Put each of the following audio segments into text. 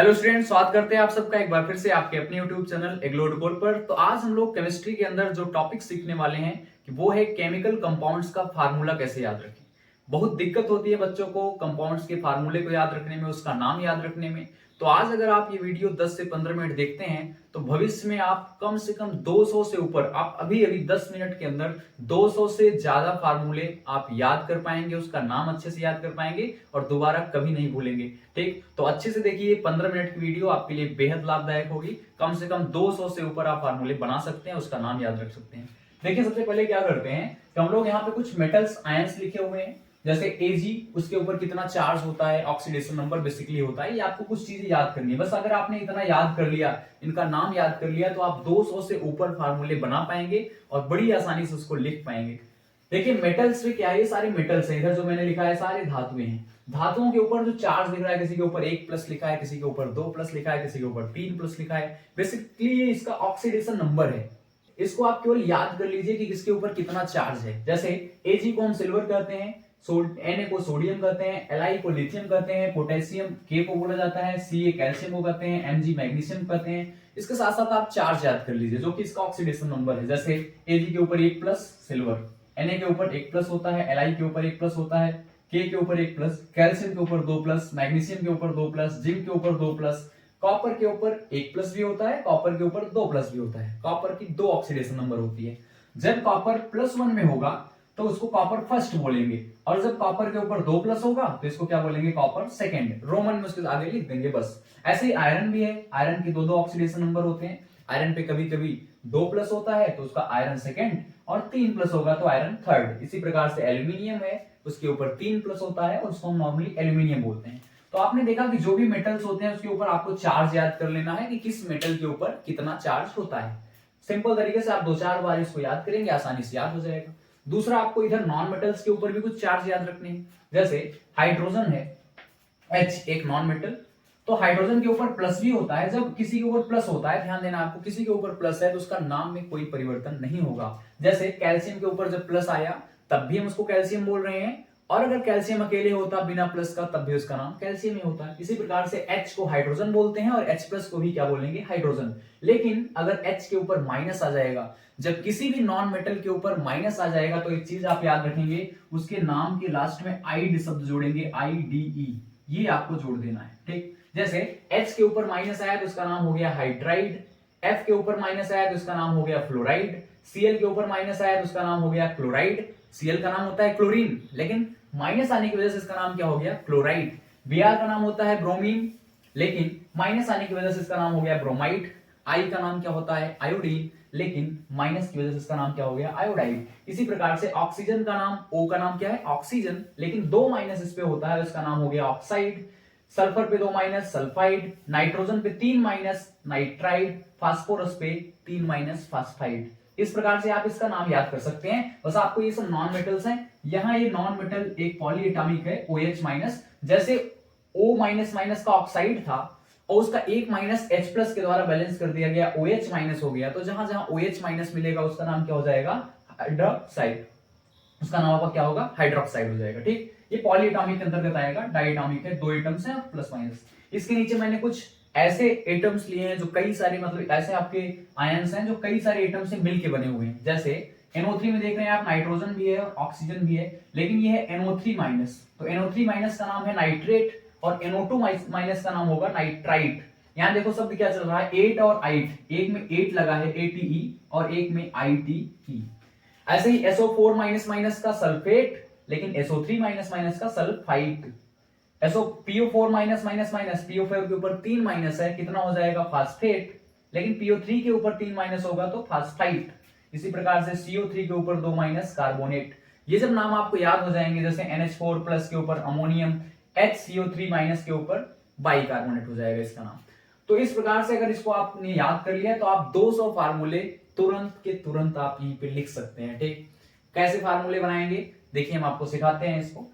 Hello student, स्वागत करते हैं आप सबका एक बार फिर से आपके अपने यूट्यूब चैनल एग्लोडकोर पर। तो आज हम लोग केमिस्ट्री के अंदर जो टॉपिक सीखने वाले हैं कि वो है केमिकल कंपाउंड्स का फार्मूला कैसे याद रखें। बहुत दिक्कत होती है बच्चों को कंपाउंड्स के फार्मूले को याद रखने में, उसका नाम याद रखने में। तो आज अगर आप ये वीडियो 10 से 15 मिनट देखते हैं तो भविष्य में आप कम से कम 200 से ऊपर, आप अभी अभी 10 मिनट के अंदर 200 से ज्यादा फार्मूले आप याद कर पाएंगे, उसका नाम अच्छे से याद कर पाएंगे और दोबारा कभी नहीं भूलेंगे। ठीक, तो अच्छे से देखिए, 15 मिनट की वीडियो आपके लिए बेहद लाभदायक होगी। कम से कम 200 से ऊपर आप फार्मूले बना सकते हैं, उसका नाम याद रख सकते हैं। देखिए, सबसे पहले क्या करते हैं कि हम लोग यहाँ पे कुछ मेटल्स आयंस लिखे हुए हैं, जैसे Ag, उसके ऊपर कितना चार्ज होता है, ऑक्सीडेशन नंबर बेसिकली होता है। ये आपको कुछ चीजें याद करनी है। बस अगर आपने इतना याद कर लिया, इनका नाम याद कर लिया, तो आप 200 से ऊपर फार्मूले बना पाएंगे और बड़ी आसानी से उसको लिख पाएंगे। देखिए, मेटल्स में क्या है, ये सारे मेटल्स हैं। इधर जो मैंने लिखा है सारे धातुएं हैं। धातुओं के ऊपर जो चार्ज दिख रहा है, किसी के ऊपर 1+ लिखा है, किसी के ऊपर 2+ लिखा है, किसी के ऊपर 3+ लिखा है। बेसिकली ये इसका ऑक्सीडेशन नंबर है। इसको आप केवल याद कर लीजिए कि किसके ऊपर कितना चार्ज है। जैसे Ag को हम सिल्वर कहते हैं, Na को सोडियम कहते हैं, Li को लिथियम कहते हैं, पोटेशियम K को बोला जाता है, Ca कैल्शियम को कहते हैं, Mg मैग्नीशियम कहते हैं। इसके साथ साथ आप चार्ज याद कर लीजिए जो कि इसका ऑक्सीडेशन नंबर है। जैसे Ag के ऊपर 1+ सिल्वर, Na के ऊपर 1+ होता है, Li के ऊपर 1+ होता है, K के ऊपर 1+, कैल्शियम के ऊपर 2+, मैग्नीशियम के ऊपर 2+, जिंक के ऊपर 2+, कॉपर के ऊपर 1+ भी होता है, कॉपर के ऊपर 2+ भी होता है। कॉपर की 2 ऑक्सीडेशन नंबर होती है। जब कॉपर +1 में होगा तो उसको कॉपर फर्स्ट बोलेंगे, और जब कॉपर के ऊपर 2+ होगा तो इसको क्या बोलेंगे, कॉपर सेकंड। रोमन में उसके आगे लिख देंगे बस। ऐसे ही आयरन भी है, आयरन के 2 ऑक्सीडेशन नंबर होते हैं। आयरन पे कभी कभी 2+ होता है तो उसका आयरन सेकंड, और 3+ होगा तो आयरन थर्ड। इसी प्रकार से एल्यूमिनियम है, उसके ऊपर 3+ होता है और उसको हम नॉर्मली एल्यूमिनियम बोलते हैं। तो आपने देखा कि जो भी मेटल्स होते हैं उसके ऊपर आपको चार्ज याद कर लेना है कि किस मेटल के ऊपर कितना चार्ज होता है। सिंपल तरीके से आप 2-4 बार इसको याद करेंगे, आसानी से याद हो जाएगा। दूसरा, आपको इधर नॉन मेटल्स के ऊपर भी कुछ चार्ज याद रखने हैं। जैसे हाइड्रोजन है, H एक नॉन मेटल, तो हाइड्रोजन के ऊपर प्लस भी होता है। जब किसी के ऊपर प्लस होता है, ध्यान देना आपको, किसी के ऊपर प्लस है तो उसका नाम में कोई परिवर्तन नहीं होगा। जैसे कैल्शियम के ऊपर जब प्लस आया तब भी हम उसको कैल्शियम बोल रहे हैं, और अगर कैल्शियम अकेले होता बिना प्लस का तब भी उसका नाम कैल्शियम ही होता है। इसी प्रकार से H को हाइड्रोजन बोलते हैं और H+ को भी क्या बोलेंगे, हाइड्रोजन। लेकिन अगर H के ऊपर माइनस आ जाएगा, जब किसी भी नॉन मेटल के ऊपर माइनस आ जाएगा, तो एक चीज आप याद रखेंगे, उसके नाम के लास्ट में आइड शब्द जोड़ेंगे, IDE, ये आपको जोड़ देना है। ठीक, जैसे H के ऊपर माइनस आया तो उसका नाम हो गया हाइड्राइड, F के ऊपर माइनस आया तो उसका नाम हो गया फ्लोराइड, Cl के ऊपर माइनस आया तो उसका नाम हो गया क्लोराइड। Cl का नाम होता है क्लोरीन, लेकिन माइनस आने की वजह से इसका नाम क्या हो गया, क्लोराइड। Br का नाम होता है ब्रोमीन, लेकिन माइनस आने की वजह से इसका नाम हो गया ब्रोमाइड। I का नाम क्या होता है, आयोडीन, लेकिन माइनस की वजह से इसका नाम क्या हो गया, आयोडाइड। इसी प्रकार से ऑक्सीजन का नाम, O का नाम क्या है, ऑक्सीजन, लेकिन 2 माइनस इस पे होता है, उसका नाम हो गया ऑक्साइड। सल्फर पे 2 माइनस, सल्फाइड। नाइट्रोजन पे 3 माइनस, नाइट्राइड। फास्फोरस पे 3 माइनस, फास्फाइड। इस प्रकार से आप इसका नाम याद कर सकते हैं। बस आपको ये सब नॉन मेटल्स हैं। यहाँ ये नॉन मेटल एक पॉलीएटॉमिक है, OH-। जैसे O- का ऑक्साइड था और उसका 1 माइनस H+ के द्वारा बैलेंस कर दिया गया, OH- हो गया, तो जहां जहां OH- मिलेगा उसका नाम क्या हो जाएगा, हाइड्रोक्साइड। उसका नाम आपका क्या होगा, हाइड्रोक्साइड हो जाएगा। ठीक, ये पॉलीएटॉमिक के अंतर्गत आएगा। डायटॉमिक है, 2 एटम्स हैं, प्लस माइनस। इसके नीचे मैंने कुछ ऐसे एटम्स लिए हैं जो कई सारे, मतलब ऐसे आपके आयंस हैं जो कई सारे एटम से मिलके बने हुए हैं। जैसे NO3 में देख रहे हैं आप, नाइट्रोजन भी है और ऑक्सीजन भी है, लेकिन ये है NO3-। तो NO3- का नाम है नाइट्रेट, और NO2- का नाम होगा नाइट्राइट। यहां देखो शब्द क्या चल रहा है, 8 और 8, एक में 8 लगा है, ATE, और एक में ITE। ऐसे ही SO4- का सल्फेट, लेकिन SO3- का सल्फाइट। PO4- के ऊपर 3 माइनस है, कितना हो जाएगा, फास्फेट, लेकिन PO3 के ऊपर 3 माइनस होगा तो फास्फाइट। इसी प्रकार से CO3 के ऊपर 2 माइनस, कार्बोनेट। ये जब नाम आपको याद हो जाएंगे, जैसे NH4+ के ऊपर अमोनियम, HCO3- के ऊपर बाइकार्बोनेट हो जाएगा इसका नाम। तो इस प्रकार से अगर इसको आपने याद कर लिया तो आप 200 फार्मूले तुरंत के तुरंत आप यहीं पे लिख सकते हैं। ठीक, कैसे फार्मूले बनाएंगे, देखिए हम आपको सिखाते हैं इसको।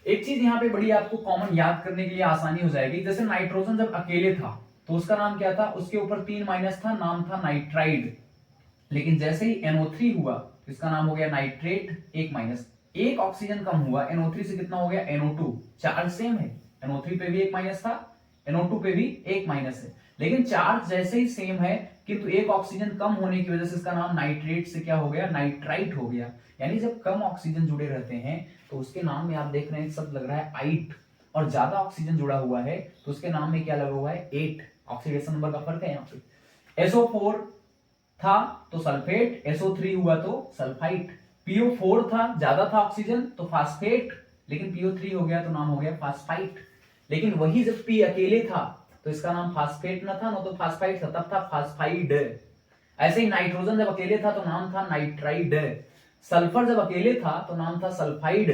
एक चीज यहाँ पे बड़ी आपको कॉमन याद करने के लिए आसानी हो जाएगी। जैसे नाइट्रोजन जब अकेले था तो उसका नाम क्या था, उसके ऊपर 3 माइनस था, नाम था नाइट्राइड। लेकिन जैसे ही NO3 हुआ तो इसका नाम हो गया नाइट्रेट, 1 माइनस। एक ऑक्सीजन कम हुआ, NO3 से कितना हो गया, NO2। चार्ज सेम है, NO3 पे भी 1 माइनस था, NO2 पे भी एक माइनस है, लेकिन चार्ज जैसे ही सेम है किंतु एक ऑक्सीजन कम होने की वजह से इसका नाम नाइट्रेट से क्या हो गया, नाइट्राइट हो गया। यानी जब कम ऑक्सीजन जुड़े रहते हैं तो उसके नाम में आप देख रहे हैं शब्द लग रहा है आइट, और ज्यादा ऑक्सीजन जुड़ा हुआ है तो उसके नाम में क्या लगा हुआ है, एट। ऑक्सीडेशन नंबर का फर्क है यहाँ पे। SO4 था तो सल्फेट, SO3 हुआ तो सल्फाइट। PO4 था, ज्यादा था ऑक्सीजन तो फास्फेट, लेकिन PO3 हो गया तो नाम हो गया फास्फाइट। लेकिन वही जब P अकेले था तो इसका नाम फास्फेट न था, न तो फास्फाइट था, तब था फास्फाइड। ऐसे ही नाइट्रोजन जब अकेले था तो नाम था नाइट्राइड। सल्फर जब अकेले था तो नाम था सल्फाइड,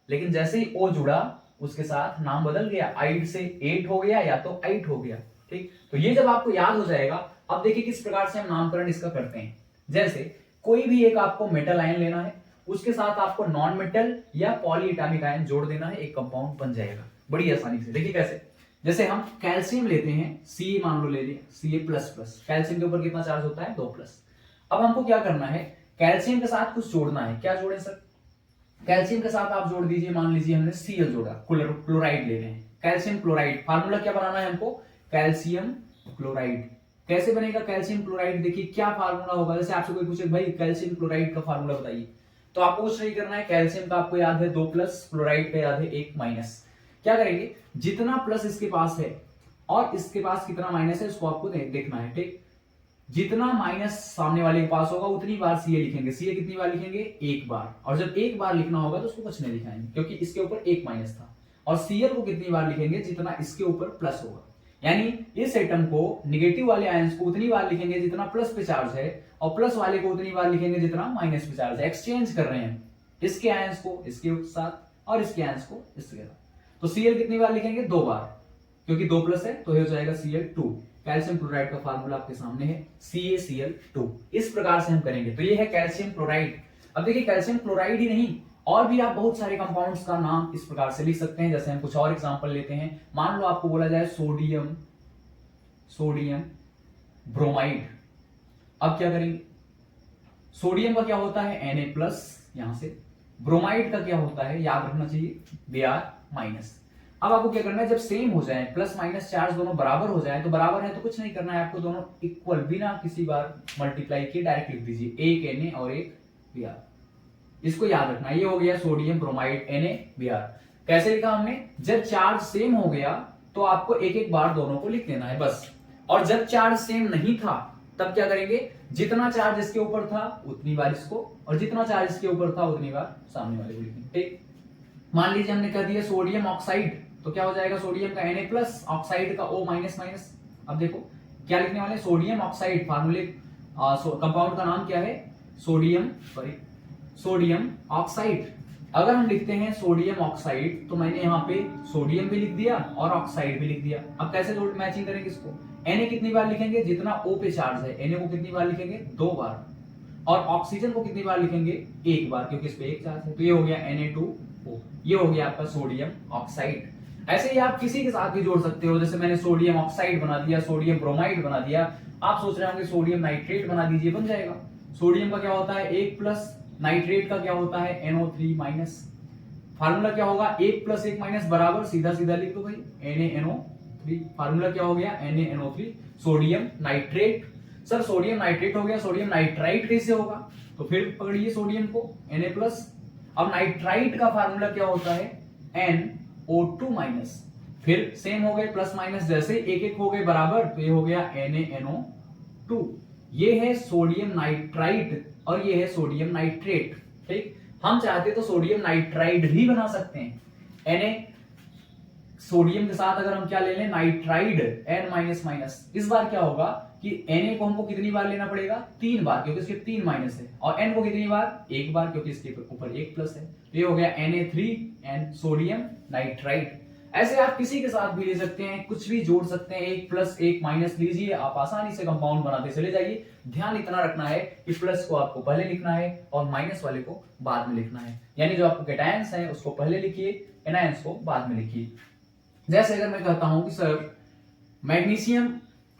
लेकिन जैसे ही O जुड़ा उसके साथ नाम बदल गया, आइड से एट हो गया या तो आइट हो गया। ठीक, तो ये जब आपको याद हो जाएगा, अब देखिए किस प्रकार से हम नामकरण इसका करते हैं। जैसे कोई भी एक आपको मेटल आयन लेना है, उसके साथ आपको नॉन मेटल या पॉलीएटॉमिक आयन जोड़ देना है, एक कंपाउंड बन जाएगा बड़ी आसानी से। देखिए कैसे, जैसे हम कैल्शियम लेते हैं, Ca मान लो ले लिया, Ca++, कैल्शियम के ऊपर कितना चार्ज होता है, 2+। अब हमको क्या करना है, कैल्शियम के साथ कुछ जोड़ना है। क्या जोड़े सर, कैल्शियम के साथ आप जोड़ दीजिए, मान लीजिए हमने Cl जोड़ा, क्लोराइड ले रहे हैं, कैल्शियम क्लोराइड। फार्मूला क्या बनाना है हमको, कैल्शियम क्लोराइड। कैसे बनेगा कैल्शियम क्लोराइड, देखिए क्या फार्मूला होगा। जैसे आपसे कोई पूछे भाई कैल्शियम क्लोराइड का फार्मूला बताइए, तो आपको कुछ नहीं करना है, कैल्शियम का आपको याद है 2+, क्लोराइड का याद है 1-। क्या करेंगे, जितना प्लस इसके पास है और इसके पास कितना माइनस है उसको आपको देखना है। ठीक, जितना माइनस सामने वाले के पास होगा उतनी बार Ca लिखेंगे। Ca कितनी बार लिखेंगे, एक बार। और जब एक बार लिखना होगा तो उसको कुछ नहीं लिखाएंगे क्योंकि इसके ऊपर एक माइनस था। और Cl को कितनी बार लिखेंगे, जितना इसके ऊपर प्लस होगा। यानी इस एटम को निगेटिव वाले आयंस को उतनी बार लिखेंगे जितना प्लस पे चार्ज है, और प्लस वाले को उतनी बार लिखेंगे जितना माइनस पे चार्ज है। एक्सचेंज कर रहे हैं इसके आयंस को इसके साथ और इसके आयंस को इसके साथ। तो Cl कितनी बार लिखेंगे, 2 बार, क्योंकि 2+ है तो ये हो जाएगा Cl2। कैल्शियम क्लोराइड का फार्मूला आपके सामने है CaCl2। इस प्रकार से हम करेंगे, तो ये है कैल्शियम क्लोराइड। अब देखिए कैल्शियम क्लोराइड ही नहीं, और भी आप बहुत सारे कंपाउंड्स का नाम इस प्रकार से लिख सकते हैं। जैसे हम कुछ और एग्जांपल लेते हैं, मान लो आपको बोला जाए सोडियम ब्रोमाइड। अब क्या करेंगे, सोडियम का क्या होता है Na+, यहां से। ब्रोमाइड का क्या होता है, याद रखना चाहिए, Br-। अब आपको क्या करना है, जब सेम हो जाए, प्लस माइनस चार्ज दोनों बराबर हो जाए, तो बराबर है तो कुछ नहीं करना है आपको, दोनों इक्वल बिना किसी बार मल्टीप्लाई किए डायरेक्ट लिख दीजिए, एक Na और एक Br। इसको याद रखना, ये हो गया सोडियम ब्रोमाइड NaBr। कैसे लिखा हमने, जब चार्ज सेम हो गया तो आपको एक एक बार दोनों को लिख देना है बस। और जब चार्ज सेम नहीं था तब क्या करेंगे, जितना चार्ज इसके ऊपर था उतनी बार इसको, और जितना चार्ज इसके ऊपर था उतनी बार सामने वाले को लिखेंगे। ठीक, मान लीजिए हमने कह दिया सोडियम ऑक्साइड, तो क्या हो जाएगा, सोडियम का Na+, ऑक्साइड का O-। अब देखो क्या लिखने वाले, सोडियम ऑक्साइड। फार्मूले कंपाउंड का नाम क्या है, सोडियम ऑक्साइड। अगर हम लिखते हैं सोडियम ऑक्साइड तो मैंने यहाँ पे सोडियम भी लिख दिया और ऑक्साइड भी लिख दिया। अब कैसे जोड़ मैचिंग करेंगे इसको, Na कितनी बार लिखेंगे, जितना O पे चार्ज है, Na को कितनी बार लिखेंगे, 2 बार, और ऑक्सीजन को कितनी बार लिखेंगे, 1 बार, क्योंकि इस पे एक चार्ज है। तो ये हो गया Na2O, ये हो गया आपका सोडियम ऑक्साइड। ऐसे ही आप किसी के साथ भी जोड़ सकते हो, जैसे मैंने सोडियम ऑक्साइड बना दिया, सोडियम ब्रोमाइड बना दिया। आप सोच रहे होंगे सोडियम नाइट्रेट बना दीजिए, बन जाएगा। सोडियम का क्या होता है 1+, नाइट्रेट का क्या होता है NO3-। फार्मूला क्या होगा, 1+1- बराबर, सीधा सीधा लिख दो भाई, NaNO3। फार्मूला क्या हो गया, NaNO3, sodium nitrate. Sir sodium nitrate हो गया, सोडियम नाइट्राइट कैसे होगा, तो फिर पकड़िए सोडियम को Na+। अब नाइट्राइट का फार्मूला क्या होता है, NO2-। फिर सेम हो गए प्लस माइनस, जैसे एक एक हो गए बराबर, तो ये हो गया NaNO2। ये है सोडियम नाइट्राइट और ये है सोडियम नाइट्रेट। ठीक, हम चाहते तो सोडियम नाइट्राइड भी बना सकते हैं। Na सोडियम के साथ अगर हम क्या ले लें, नाइट्राइड N-। इस बार क्या होगा कि Na को हमको कितनी बार लेना पड़ेगा, 3 बार, क्योंकि इसके 3 माइनस है, और N को कितनी बार, 1 बार, क्योंकि इसके ऊपर 1 प्लस है। तो ये हो गया Na3 सोडियम नाइट्राइड। ऐसे आप किसी के साथ भी ले सकते हैं, कुछ भी जोड़ सकते हैं, 1+1- लीजिए, आप आसानी से कंपाउंड बनाते चले जाइए। ध्यान इतना रखना है कि प्लस को आपको पहले लिखना है और माइनस वाले को बाद में लिखना है। यानी जो आपको कैटायंस है उसको पहले लिखिए, एनायंस को बाद में लिखिए। जैसे अगर मैं कहता हूं कि सर मैग्नीशियम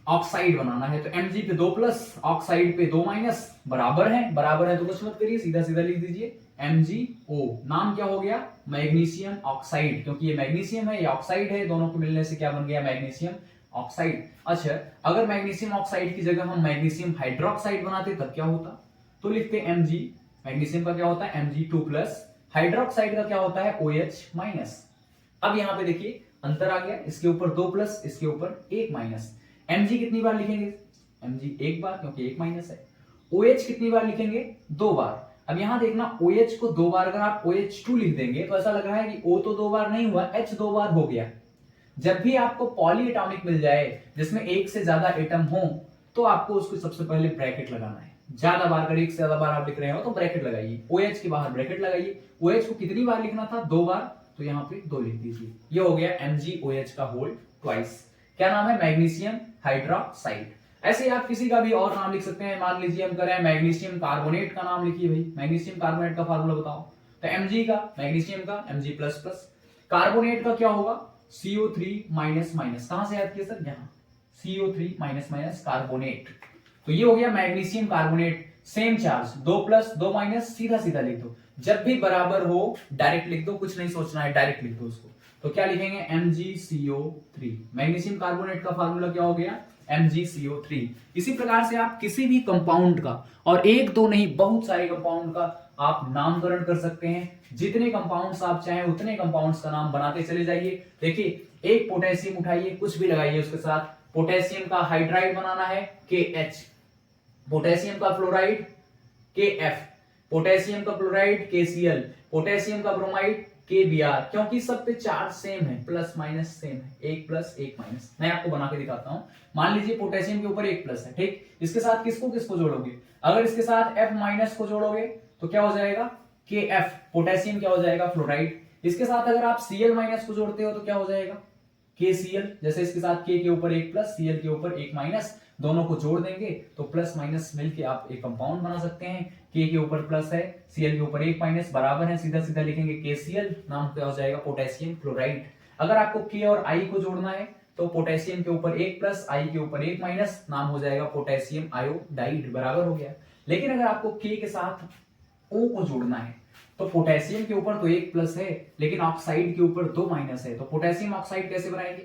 ऑक्साइड बनाना है, तो Mg पे 2+, ऑक्साइड पे 2-, बराबर है तो कुछ मत करिए, सीधा सीधा लिख दीजिए MgO, नाम क्या हो गया, मैग्नीशियम ऑक्साइड, क्योंकि ये मैग्नीशियम है, ये ऑक्साइड है, दोनों को मिलने से क्या बन गया, मैग्नीशियम ऑक्साइड। अच्छा, अगर मैग्नीशियम ऑक्साइड की जगह हम मैग्नीशियम हाइड्रोक्साइड बनाते तब क्या होता, तो लिखते Mg, मैग्नीशियम का क्या होता है Mg2 प्लस, हाइड्रोक्साइड का क्या होता है OH माइनस। अब यहां पे देखिए अंतर आ गया, इसके ऊपर 2 प्लस, इसके ऊपर 1 माइनस। Mg कितनी बार लिखेंगे, Mg एक बार, क्योंकि 1 माइनस है। OH कितनी बार लिखेंगे, 2 बार। अब यहां देखना OH को 2 बार अगर आप OH2 लिख देंगे तो ऐसा लग रहा है कि O तो 2 बार नहीं हुआ, H 2 बार हो गया। जब भी आपको पॉली एटॉमिक मिल जाए जिसमें एक से ज्यादा एटम हो तो आपको उसको सबसे पहले ब्रैकेट लगाना है। ज्यादा बार, अगर एक से ज्यादा बार आप लिख रहे हो तो ब्रैकेट लगाइए, OH के बाहर ब्रैकेट लगाइए। OH को कितनी बार लिखना था, 2 बार, तो यहाँ पे 2 लिख दीजिए। ये हो गया MgOH का होल ट्वाइस। क्या नाम है, मैग्नीशियम हाइड्रोक्साइड। ऐसे ही आप किसी का भी और नाम लिख सकते हैं। मान लीजिए हम करें मैग्नीशियम कार्बोनेट का नाम लिखिए भाई, मैग्नीशियम कार्बोनेट का फार्मूला बताओ, तो Mg का, मैग्नीशियम का Mg प्लस प्लस, कार्बोनेट का क्या होगा CO3 माइनस माइनस। कहां से याद किया सर, यहाँ CO3 माइनस माइनस कार्बोनेट। तो ये हो गया magnesium carbonate, same charge, 2 plus 2 minus, सीधा सीधा लिख दो। जब भी बराबर हो डायरेक्ट लिख दो, कुछ नहीं सोचना है, डायरेक्ट लिख दो उसको। तो क्या लिखेंगे, MgCO3। मैग्नीशियम कार्बोनेट का फार्मूला क्या हो गया, MgCO3। इसी प्रकार से आप किसी भी कंपाउंड का, और एक दो नहीं बहुत सारे कंपाउंड का आप नामकरण कर सकते हैं। जितने कंपाउंड्स आप चाहें उतने कंपाउंड्स का नाम बनाते चले जाइए। देखिए, एक पोटेशियम उठाइए, कुछ भी लगाइए उसके साथ। पोटेशियम का हाइड्राइड बनाना है KH, पोटेशियम का फ्लोराइड KF, पोटेशियम का क्लोराइड KCl, पोटेशियम का ब्रोमाइड KBr, क्योंकि सब पे चार्ज सेम है, प्लस माइनस सेम है, 1 प्लस 1 माइनस। मैं आपको बना के दिखाता हूं। मान लीजिए पोटेशियम के ऊपर 1 प्लस है, ठीक, इसके साथ किसको किसको जोड़ोगे, अगर इसके साथ F माइनस को जोड़ोगे तो क्या हो जाएगा, KF, पोटेशियम क्या हो जाएगा, फ्लोराइड। इसके साथ अगर आप Cl माइनस को जोड़ते हो तो क्या हो जाएगा, KCl। जैसे इसके साथ K के ऊपर 1 प्लस, Cl के ऊपर 1 माइनस, दोनों को जोड़ देंगे तो प्लस माइनस मिलके आप एक कंपाउंड बना सकते हैं। K के ऊपर प्लस है, Cl के ऊपर 1 माइनस, बराबर है, सीधा सीधा लिखेंगे KCl, नाम क्या हो जाएगा, पोटेशियम क्लोराइड। अगर आपको K और I को जोड़ना है तो पोटेशियम के ऊपर 1 प्लस, I के ऊपर 1 माइनस, नाम हो जाएगा पोटेशियम आयोडाइड, बराबर हो गया। लेकिन अगर आपको K के साथ O को जोड़ना है तो पोटेशियम के ऊपर तो 1 प्लस है लेकिन ऑक्साइड के ऊपर 2 माइनस है, तो पोटेशियम ऑक्साइड कैसे बनाएंगे,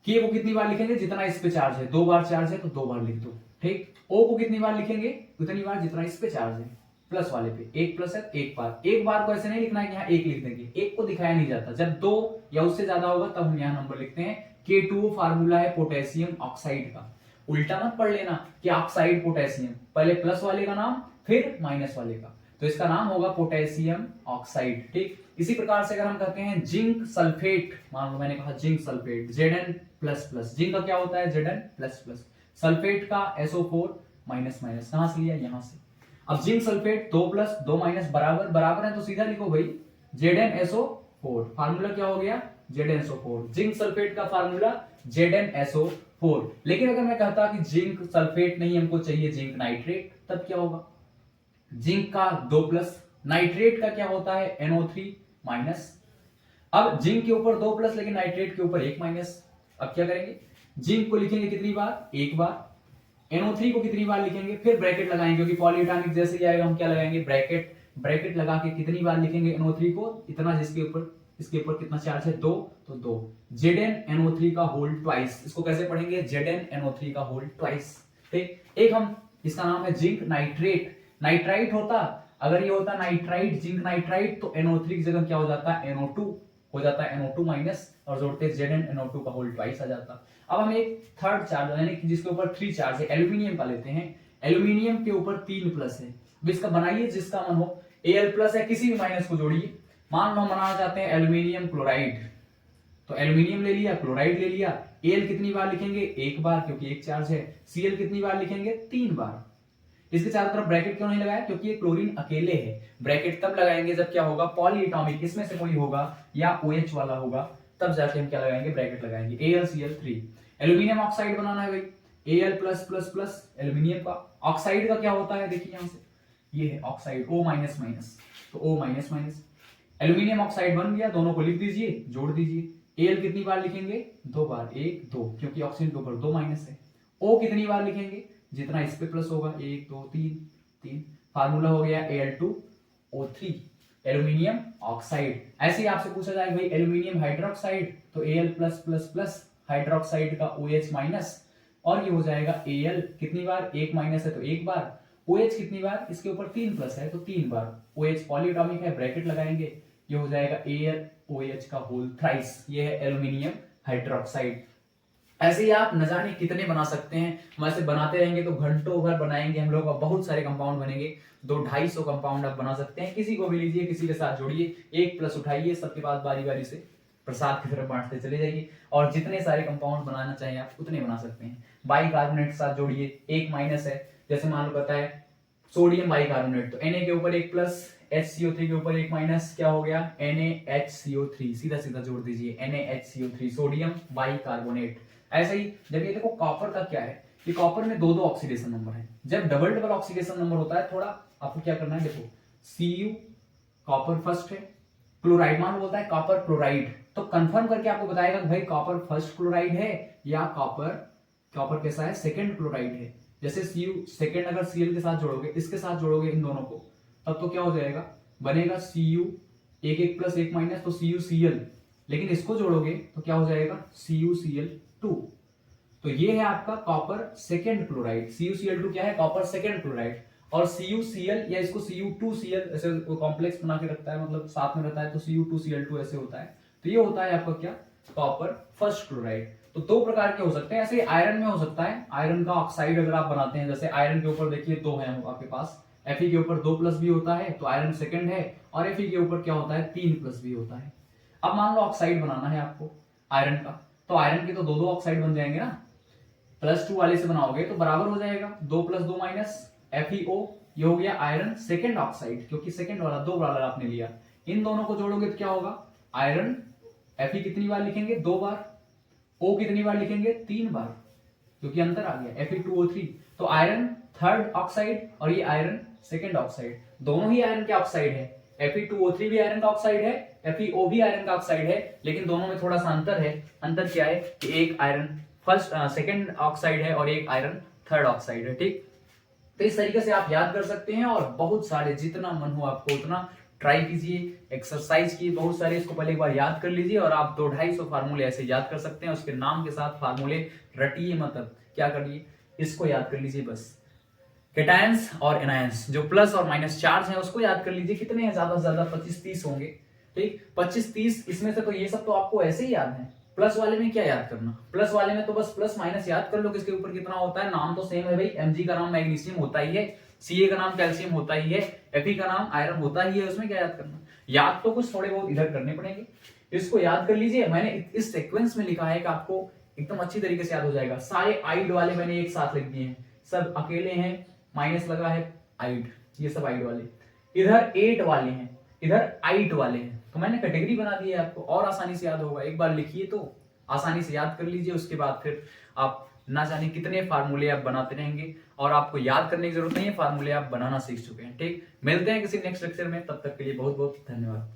के को कितनी बार लिखेंगे, जितना इस पे चार्ज है, 2 बार चार्ज है तो 2 बार लिख दो, ठीक। O को कितनी बार लिखेंगे, उतनी बार जितना इस पे चार्ज है, प्लस वाले पे 1 प्लस है 1 बार। 1 बार को ऐसे नहीं लिखना है कि यहाँ 1 लिख देंगे, 1 को दिखाया नहीं जाता, जब 2 या उससे ज्यादा होगा तब हम यहाँ नंबर लिखते हैं। K2 फार्मूला है पोटेशियम ऑक्साइड का। उल्टा मत पढ़ लेना कि ऑक्साइड पोटेशियम, पहले प्लस वाले का नाम फिर माइनस वाले का, तो इसका नाम होगा पोटेशियम ऑक्साइड, ठीक। इसी प्रकार से अगर हम कहते हैं जिंक सल्फेट, मान लो मैंने कहा जिंक सल्फेट, Zn++, जिंक का क्या होता है Zn++, सल्फेट का SO4 माइनस माइनस, कहां से लिया, यहां से। अब जिंक सल्फेट 2 प्लस 2 माइनस बराबर बराबर है तो सीधा लिखो भाई ZnSO4, फार्मूला क्या हो गया ZnSO4, जिंक सल्फेट का फार्मूला ZnSO4। लेकिन अगर मैं कहता कि जिंक सल्फेट नहीं, हमको चाहिए जिंक नाइट्रेट, तब क्या होगा, जिंक का 2 प्लस, नाइट्रेट का क्या होता है NO3 माइनस। अब जिंक के ऊपर 2 प्लस लेकिन नाइट्रेट के ऊपर 1 माइनस। अब क्या करेंगे, जिंक को लिखेंगे कितनी बार, 1 बार, NO3 को कितनी बार लिखेंगे, फिर ब्रैकेट लगाएंगे, क्योंकि पॉलीएटॉमिक जैसे ही आएगा हम क्या लगाएंगे, ब्रैकेट। ब्रैकेट लगा के कितनी बार लिखेंगे NO3 को, इतना, जिसके ऊपर, इसके ऊपर कितना चार्ज है 2, तो 2, ZnNO3 का होल ट्वाइस। इसको कैसे पढ़ेंगे, ZnNO3 का होल ट्वाइस, ठीक। एक हम, इसका नाम है जिंक नाइट्रेट, नाइट्राइट होता, अगर ये होता नाइट्राइट, जिंक नाइट्राइट, तो NO3 की जगह क्या हो जाता है NO2 हो जाता है, NO2 माइनस, और जोड़ते ZnNO2 का होल ट्वाइस आ जाता। अब हम एक थर्ड चार्ज यानी कि जिसके ऊपर 3 चार्ज है, एल्यूमिनियम का लेते हैं। एल्यूमिनियम के ऊपर 3 प्लस है, अब इसका बनाइए जिसका मन हो, Al प्लस है, किसी भी माइनस को जोड़िए। मान लो हम बनाना चाहते हैं एल्यूमिनियम क्लोराइड, तो एल्यूमिनियम ले लिया, क्लोराइड ले लिया। Al कितनी बार लिखेंगे, 1 बार, क्योंकि एक चार्ज है। Cl कितनी बार लिखेंगे, 3 बार। इसके चारों तरफ ब्रैकेट क्यों नहीं लगाया, क्योंकि ये क्लोरीन अकेले है। ब्रैकेट तब लगाएंगे जब क्या होगा, पॉलीएटॉमिक इसमें से कोई होगा या OH वाला होगा, तब जाके हम क्या लगाएंगे, ब्रैकेट लगाएंगे। AlCl3, एल्यूमिनियम ऑक्साइड बनाना है भाई, Al+++, एल्यूमिनियम का। ऑक्साइड का क्या होता है, देखिए यहां से, ये है ऑक्साइड, O माइनस माइनस, तो O minus minus, aluminium oxide बन गया, दोनों को लिख दीजिए, जोड़ दीजिए। Al कितनी बार लिखेंगे, 2 बार, 1 2, क्योंकि ऑक्सीजन के ऊपर 2 माइनस है। O कितनी बार लिखेंगे, जितना इस पे प्लस होगा, 1 2 3 3, फार्मूला हो गया Al2 Al2O3 एल्यूमिनियम ऑक्साइड। ऐसे ही आपसे पूछा जाएगा भाई एल्यूमिनियम हाइड्रोक्साइड तो Al+++ हाइड्रोक्साइड का OH माइनस, और ये हो जाएगा Al कितनी बार, एक माइनस है तो एक बार, OH कितनी बार, इसके ऊपर 3 प्लस है तो 3 बार, OH पॉलीएटॉमिक है, ब्रैकेट लगाएंगे, ये हो जाएगा AlOH का होल थ्राइस, ये है एल्यूमिनियम हाइड्रोक्साइड। ऐसे ही आप न जाने कितने बना सकते हैं, हम ऐसे बनाते रहेंगे तो घंटों भर बनाएंगे हम लोग, बहुत सारे कंपाउंड बनेंगे, 200-250 कंपाउंड आप बना सकते हैं। किसी को भी लीजिए, किसी के साथ जोड़िए, एक प्लस उठाइए, सबके पास बारी बारी से प्रसाद की तरफ बांटते चले जाइए, और जितने सारे कंपाउंड बनाना चाहें आप उतने बना सकते हैं। बाइकार्बोनेट के साथ जोड़िए, एक माइनस है, जैसे मान लो कहता है सोडियम बाइकार्बोनेट तो Na के ऊपर एक प्लस, HCO3 के ऊपर एक माइनस, क्या हो गया NaHCO3, सीधा सीधा जोड़ दीजिए NaHCO3 सोडियम बाइकार्बोनेट। ऐसे ही जब ये देखो कॉपर का क्या है, कि कॉपर में दो दो ऑक्सीडेशन नंबर है, जब डबल डबल ऑक्सीडेशन नंबर होता है थोड़ा आपको क्या करना है, देखो Cu कॉपर फर्स्ट है, क्लोराइड मान बोलता है कॉपर क्लोराइड, तो कंफर्म करके आपको बताएगा कि भाई कॉपर फर्स्ट क्लोराइड है या कॉपर कैसा है, सेकंड क्लोराइड है। जैसे Cu सेकंड अगर Cl के साथ जोड़ोगे, इसके साथ जोड़ोगे इन दोनों को, तब तो क्या हो जाएगा, बनेगा Cu एक एक प्लस एक माइनस तो CuCl, लेकिन इसको जोड़ोगे तो क्या हो जाएगा CuCl2। तो ये है आपका कॉपर सेकंड क्लोराइड, CuCl2 क्या है, कॉपर सेकंड क्लोराइड, और CuCl या इसको Cu2Cl ऐसे कॉम्प्लेक्स बना के रखता है, मतलब साथ में रहता है तो Cu2Cl2 ऐसे होता है, तो ये होता है आपका क्या, कॉपर फर्स्ट क्लोराइड। तो दो प्रकार के हो सकते हैं, ऐसे आयरन में हो सकता है, आयरन का ऑक्साइड अगर आप बनाते हैं, जैसे आयरन के ऊपर देखिए दो है आपके पास, Fe के ऊपर 2 प्लस भी होता है तो आयरन सेकंड है, और Fe के ऊपर क्या होता है 3 प्लस भी होता है। अब मान लो ऑक्साइड बनाना है आपको आयरन का, तो आयरन के तो दो दो ऑक्साइड बन जाएंगे ना, +2 वाले से बनाओगे तो बराबर हो जाएगा 2 + 2 FeO, ये हो गया आयरन सेकंड ऑक्साइड, क्योंकि सेकंड वाला दो वाला आपने लिया, इन दोनों को जोड़ोगे तो क्या होगा, आयरन Fe कितनी बार लिखेंगे, 2 बार, O कितनी बार लिखेंगे, 3 बार, क्योंकि अंतर आ गया Fe2O3, तो आयरन थर्ड ऑक्साइड और ये आयरन सेकंड ऑक्साइड, दोनों ही आयरन के ऑक्साइड है, Fe2O3 भी आयरन का ऑक्साइड है, FeO भी आयरन का ऑक्साइड है, लेकिन दोनों में थोड़ा सा अंतर है। अंतर क्या है कि एक आयरन फर्स्ट सेकंड ऑक्साइड है और एक आयरन थर्ड ऑक्साइड है, ठीक। तो इस तरीके से आप याद कर सकते हैं, और बहुत सारे जितना मन हो आपको उतना ट्राई कीजिए, एक्सरसाइज कीजिए बहुत सारे, इसको पहले एक बार याद कर लीजिए, और आप 200-250 फार्मूले ऐसे याद कर सकते हैं, उसके नाम के साथ फार्मूले रटिए, मतलब क्या करिए, इसको याद कर लीजिए बस। केटायंस और एनायंस जो प्लस और माइनस चार्ज है उसको याद कर लीजिए, कितने हैं, ज्यादा से ज्यादा 25-30 होंगे, ठीक, 25-30, इसमें से तो ये सब तो आपको ऐसे ही याद है। प्लस वाले में क्या याद करना, प्लस वाले में तो बस प्लस माइनस याद कर लो, किसके ऊपर कितना होता है, नाम तो सेम है भाई, Mg का नाम मैग्नीशियम होता ही है, Ca का नाम कैल्शियम होता ही है, Fe का नाम आयरन होता ही है, उसमें क्या याद करना, याद तो कुछ थोड़े बहुत इधर करने पड़ेंगे, इसको याद कर लीजिए। मैंने इस सीक्वेंस में लिखा है कि आपको एकदम अच्छी तरीके से याद हो जाएगा। सारे आइड वाले मैंने एक साथ लिख दिए हैं, सब अकेले हैं, माइनस लगा है आइड, ये सब आइड वाले, इधर 8 वाले हैं, इधर आइट वाले हैं, तो मैंने कैटेगरी बना दी है आपको, और आसानी से याद होगा। एक बार लिखिए तो आसानी से याद कर लीजिए, उसके बाद फिर आप ना जाने कितने फार्मूले आप बनाते रहेंगे, और आपको याद करने की जरूरत नहीं है, फार्मूले आप बनाना सीख चुके हैं, ठीक। मिलते हैं किसी नेक्स्ट लेक्चर में, तब तक के लिए बहुत बहुत धन्यवाद।